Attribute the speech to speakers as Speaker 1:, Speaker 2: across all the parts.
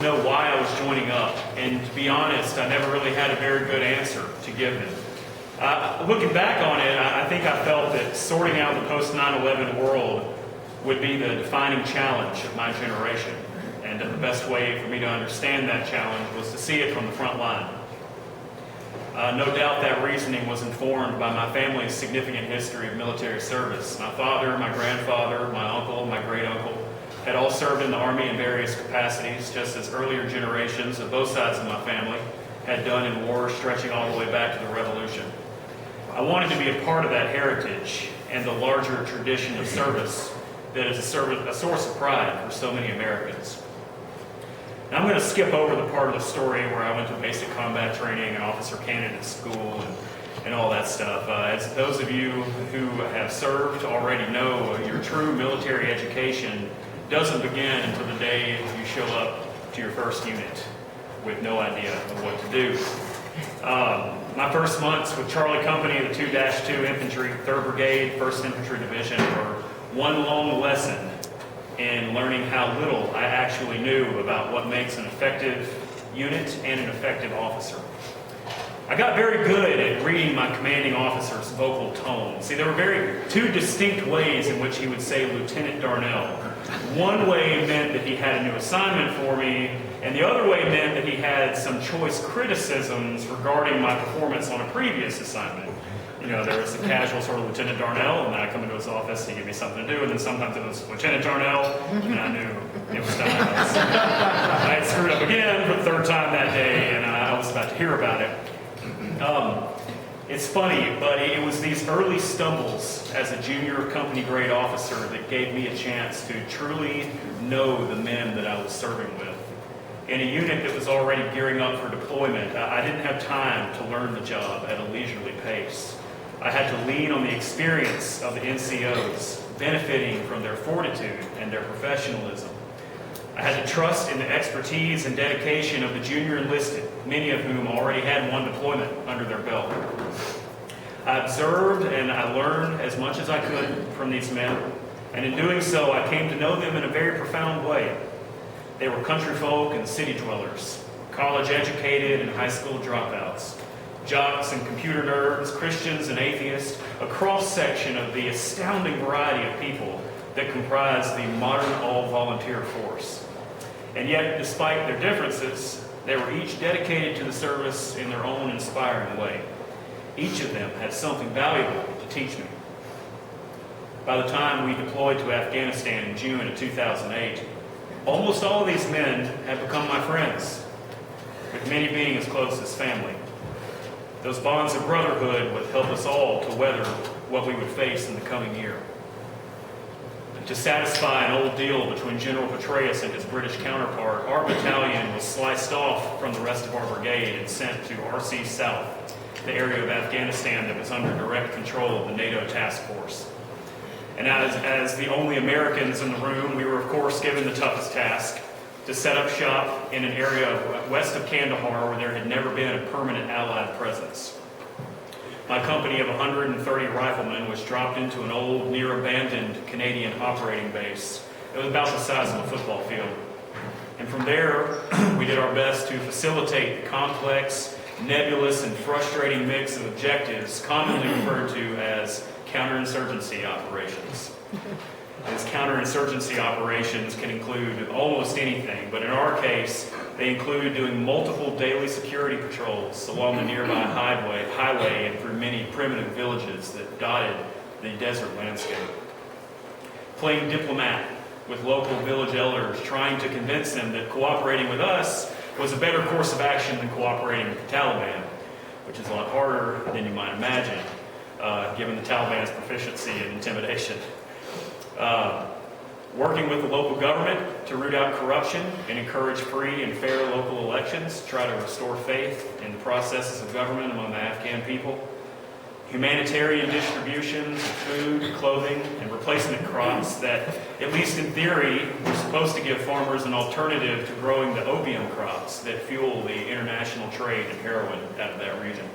Speaker 1: know why I was joining up, and to be honest, I never really had a very good answer to give them. Looking back on it, I think I felt that sorting out the post 9/11 world would be the defining challenge of my generation, and the best way for me to understand that challenge was to see it from the front line. No doubt that reasoning was informed by my family's significant history of military service. My father, my grandfather, my uncle, my great-uncle had all served in the Army in various capacities, just as earlier generations of both sides of my family had done in wars stretching all the way back to the Revolution. I wanted to be a part of that heritage and the larger tradition of service that is a source of pride for so many Americans. Now, I'm going to skip over the part of the story where I went to basic combat training and officer candidate school and all that stuff. As those of you who have served already know, your true military education doesn't begin until the day you show up to your first unit with no idea of what to do. My first months with Charlie Company, the 2-2 Infantry, 3rd Brigade, 1st Infantry Division were one long lesson in learning how little I actually knew about what makes an effective unit and an effective officer. I got very good at reading my commanding officer's vocal tone. See, there were two distinct ways in which he would say Lieutenant Darnell. One way meant that he had a new assignment for me, and the other way meant that he had some choice criticisms regarding my performance on a previous assignment. You know, there was a casual sort of Lieutenant Darnell, and then I come into his office, he gave me something to do, and then sometimes it was Lieutenant Darnell, and I knew it was time. I had screwed up again for the 3rd time that day, and I was about to hear about it. It's funny, but it was these early stumbles as a junior company grade officer that gave me a chance to truly know the men that I was serving with. In a unit that was already gearing up for deployment, I didn't have time to learn the job at a leisurely pace. I had to lean on the experience of the NCOs, benefiting from their fortitude and their professionalism. I had to trust in the expertise and dedication of the junior enlisted, many of whom already had one deployment under their belt. I observed and I learned as much as I could from these men, and in doing so, I came to know them in a very profound way. They were country folk and city dwellers, college educated and high school dropouts, jocks and computer nerds, Christians and atheists, a cross-section of the astounding variety of people that comprise the modern all-volunteer force. And yet, despite their differences, they were each dedicated to the service in their own inspiring way. Each of them had something valuable to teach me. By the time we deployed to Afghanistan in June of 2008, almost all of these men had become my friends, with many being as close as family. Those bonds of brotherhood would help us all to weather what we would face in the coming year. To satisfy an old deal between General Petraeus and his British counterpart, our battalion was sliced off from the rest of our brigade and sent to RC South, the area of Afghanistan that was under direct control of the NATO task force. And as the only Americans in the room, we were of course given the toughest task to set up shop in an area west of Kandahar where there had never been a permanent Allied presence. My company of 130 riflemen was dropped into an old, near-abandoned Canadian operating base. It was about the size of a football field. And from there, we did our best to facilitate the complex, nebulous, and frustrating mix of objectives commonly referred to as counterinsurgency operations. These counterinsurgency operations can include almost anything, but in our case, they included doing multiple daily security patrols along the nearby highway and through many primitive villages that dotted the desert landscape. Playing diplomat with local village elders, trying to convince them that cooperating with us was a better course of action than cooperating with the Taliban, which is a lot harder than you might imagine, given the Taliban's proficiency in intimidation. Working with the local government to root out corruption and encourage free and fair local elections, try to restore faith in the processes of government among the Afghan people. Humanitarian distributions of food, clothing, and replacement crops that, at least in theory, were supposed to give farmers an alternative to growing the opium crops that fuel the international trade in heroin out of that region.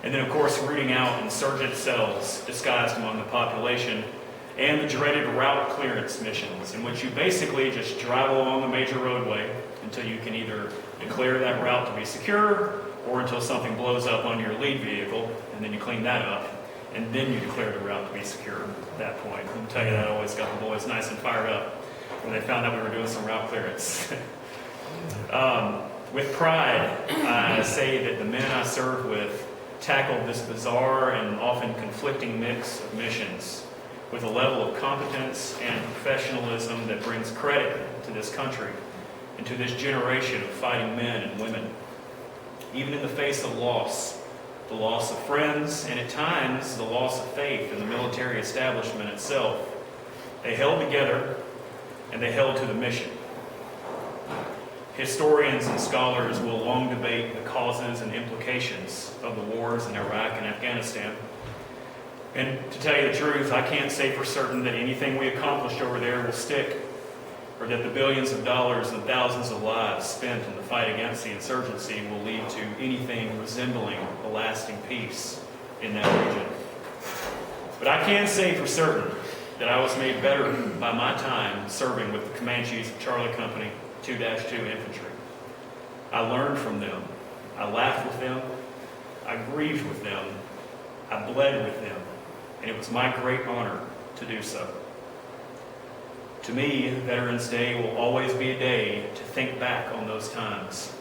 Speaker 1: And then, of course, rooting out insurgent cells disguised among the population and the dreaded route clearance missions, in which you basically just drive along the major roadway until you can either declare that route to be secure or until something blows up on your lead vehicle, and then you clean that up, and then you declare the route to be secure at that point. I'll tell you, that always got the boys nice and fired up when they found out we were doing some route clearance. With pride, I say that the men I serve with tackled this bizarre and often conflicting mix of missions with a level of competence and professionalism that brings credit to this country and to this generation of fighting men and women. Even in the face of loss, the loss of friends, and at times the loss of faith in the military establishment itself, they held together and they held to the mission. Historians and scholars will long debate the causes and implications of the wars in Iraq and Afghanistan. And to tell you the truth, I can't say for certain that anything we accomplished over there will stick, or that the billions of dollars and thousands of lives spent in the fight against the insurgency will lead to anything resembling a lasting peace in that region. But I can say for certain that I was made better by my time serving with the Comanches of Charlie Company 2-2 Infantry. I learned from them. I laughed with them. I grieved with them. I bled with them. And it was my great honor to do so. To me, Veterans Day will always be a day to think back on those times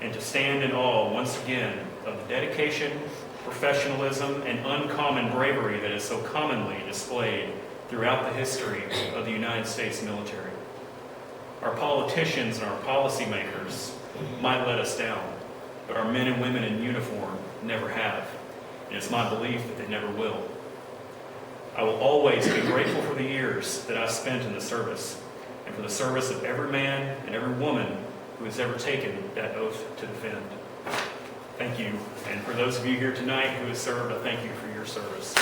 Speaker 1: and to stand in awe once again of the dedication, professionalism, and uncommon bravery that is so commonly displayed throughout the history of the United States military. Our politicians and our policymakers might let us down, but our men and women in uniform never have, and it's my belief that they never will. I will always be grateful for the years that I spent in the service, and for the service of every man and every woman who has ever taken that oath to defend. Thank you, and for those of you here tonight who have served, I thank you for your service.